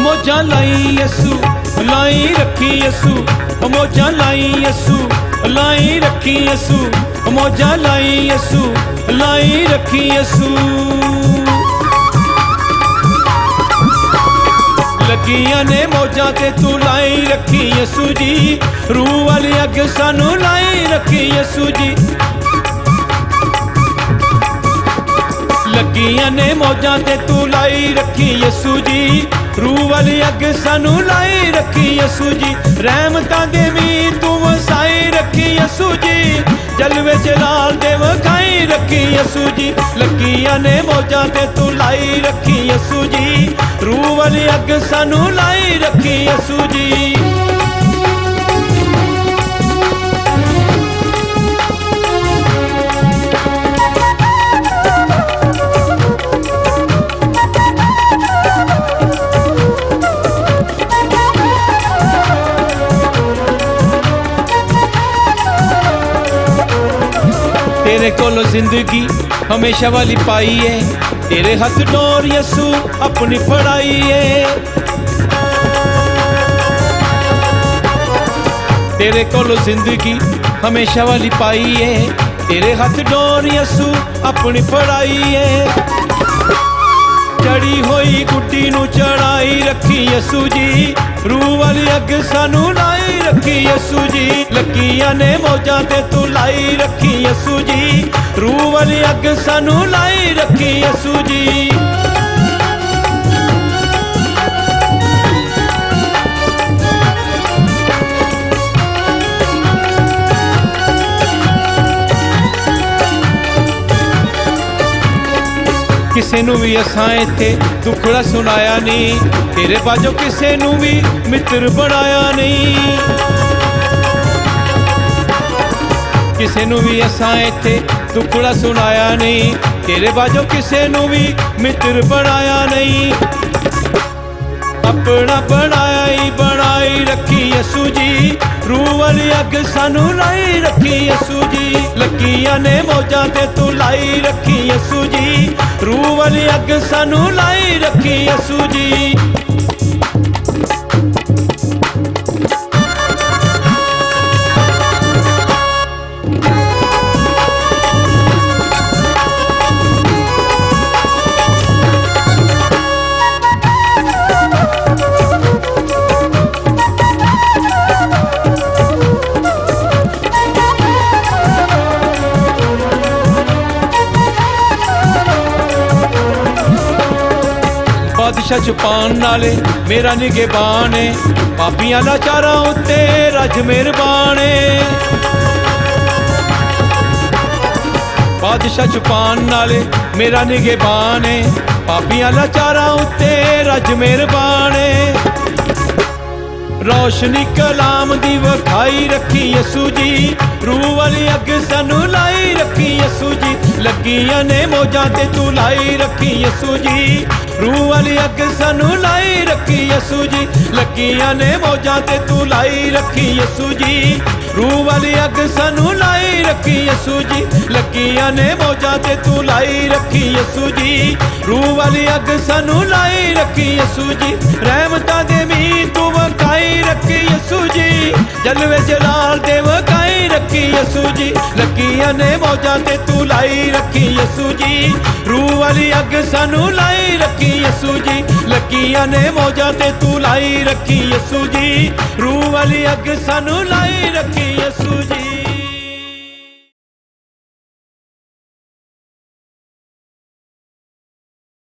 मौजा लाई यसू लाई रखी यसू, मौजा लाई यसू लाई रखी यसू, मौजा लाई यसू लाई रखी यसू। लगियां ने मौजा ते तू लाई रखी यसू जी, रूह वाली अग सानू लाई रखी यसू जी। लगियां ने मौजा ते तू लाई रखी यसू जी, रूह वाली अग सानू लाई रखी यसू जी। रहमतां दे वी तू वसाई रखी यसू जी, जलवे जलाल दे वखाई रखी यसू जी। लगियां ने मौजा ते तू लाई रखी यसू जी, रूह वाली अग सानू लाई रखी यसू जी। तेरे कोलों जिंदगी हमेशा वाली पाई है, तेरे हथ डोर यसू अपनी फड़ाई है। तेरे कोलों जिंदगी हमेशा वाली पाई है, तेरे हथ डोर यसू अपनी फड़ाई है। चढ़ी होई गुड्डी नू चढ़ाई रखी यसू जी, रूह वाली अग सानू लाई रखी यसू जी। लगियां ने मौजा ते तू लाई रखी यसू जी, रूह वाली अग सानू लाई रखी यसू जी। किसे नू भी असां इत्थे दुखड़ा सुनाया नहीं, तेरे बाजो किसे नू भी मित्र बनाया नहीं। किसे नू भी असां इत्थे दुखड़ा सुनाया नहीं, तेरे बाजो किसे नू भी मित्र बनाया नहीं। अपना बनाया ही बनाई रखी यसू जी, रूह वाली अग सानू लाई रखी यसू जी। लगियां ने मौजा ते तू लाई रखी यसू जी, रूह वाली अग सानू लाई रखी यसू जी। बादशाह छुपान नाले मेरा निगेबान है, पापियां लाचारां उत्ते रज मेहरबान है। बादशाह छुपान नाले मेरा निगेबान है, पापियां लाचारां उत्ते रज मेहरबान है। रोशनी कलाम दी वखाई रखी यसू जी, रूह वाली अग सानू लाई रखी यसू जी। लगियां ने मौजा ते तू लाई रखी यसू जी, रूह वाली अग सानू लाई रखी यसू जी। लगियां ने मौजा ते तू लाई रखी यसू जी, रूह वाली अग सानू लाई रखी यसू जी। लगियां ने मौजा ते तू लाई रखी यसू जी, रूह वाली अग सानू लाई रखी यसू जी। रहमतां दे वी तू वखाई रखी यसू जी, जलवे जलाल दे वखाई रखी यसू जी। लगियां ने मौजा ते तू लाई रखी यसू जी, रूह वाली अग सानू लाई रखी यसू जी। लगियां ने मौजा ते तू लाई रखी यसू जी, रूह वाली अग सानू लाई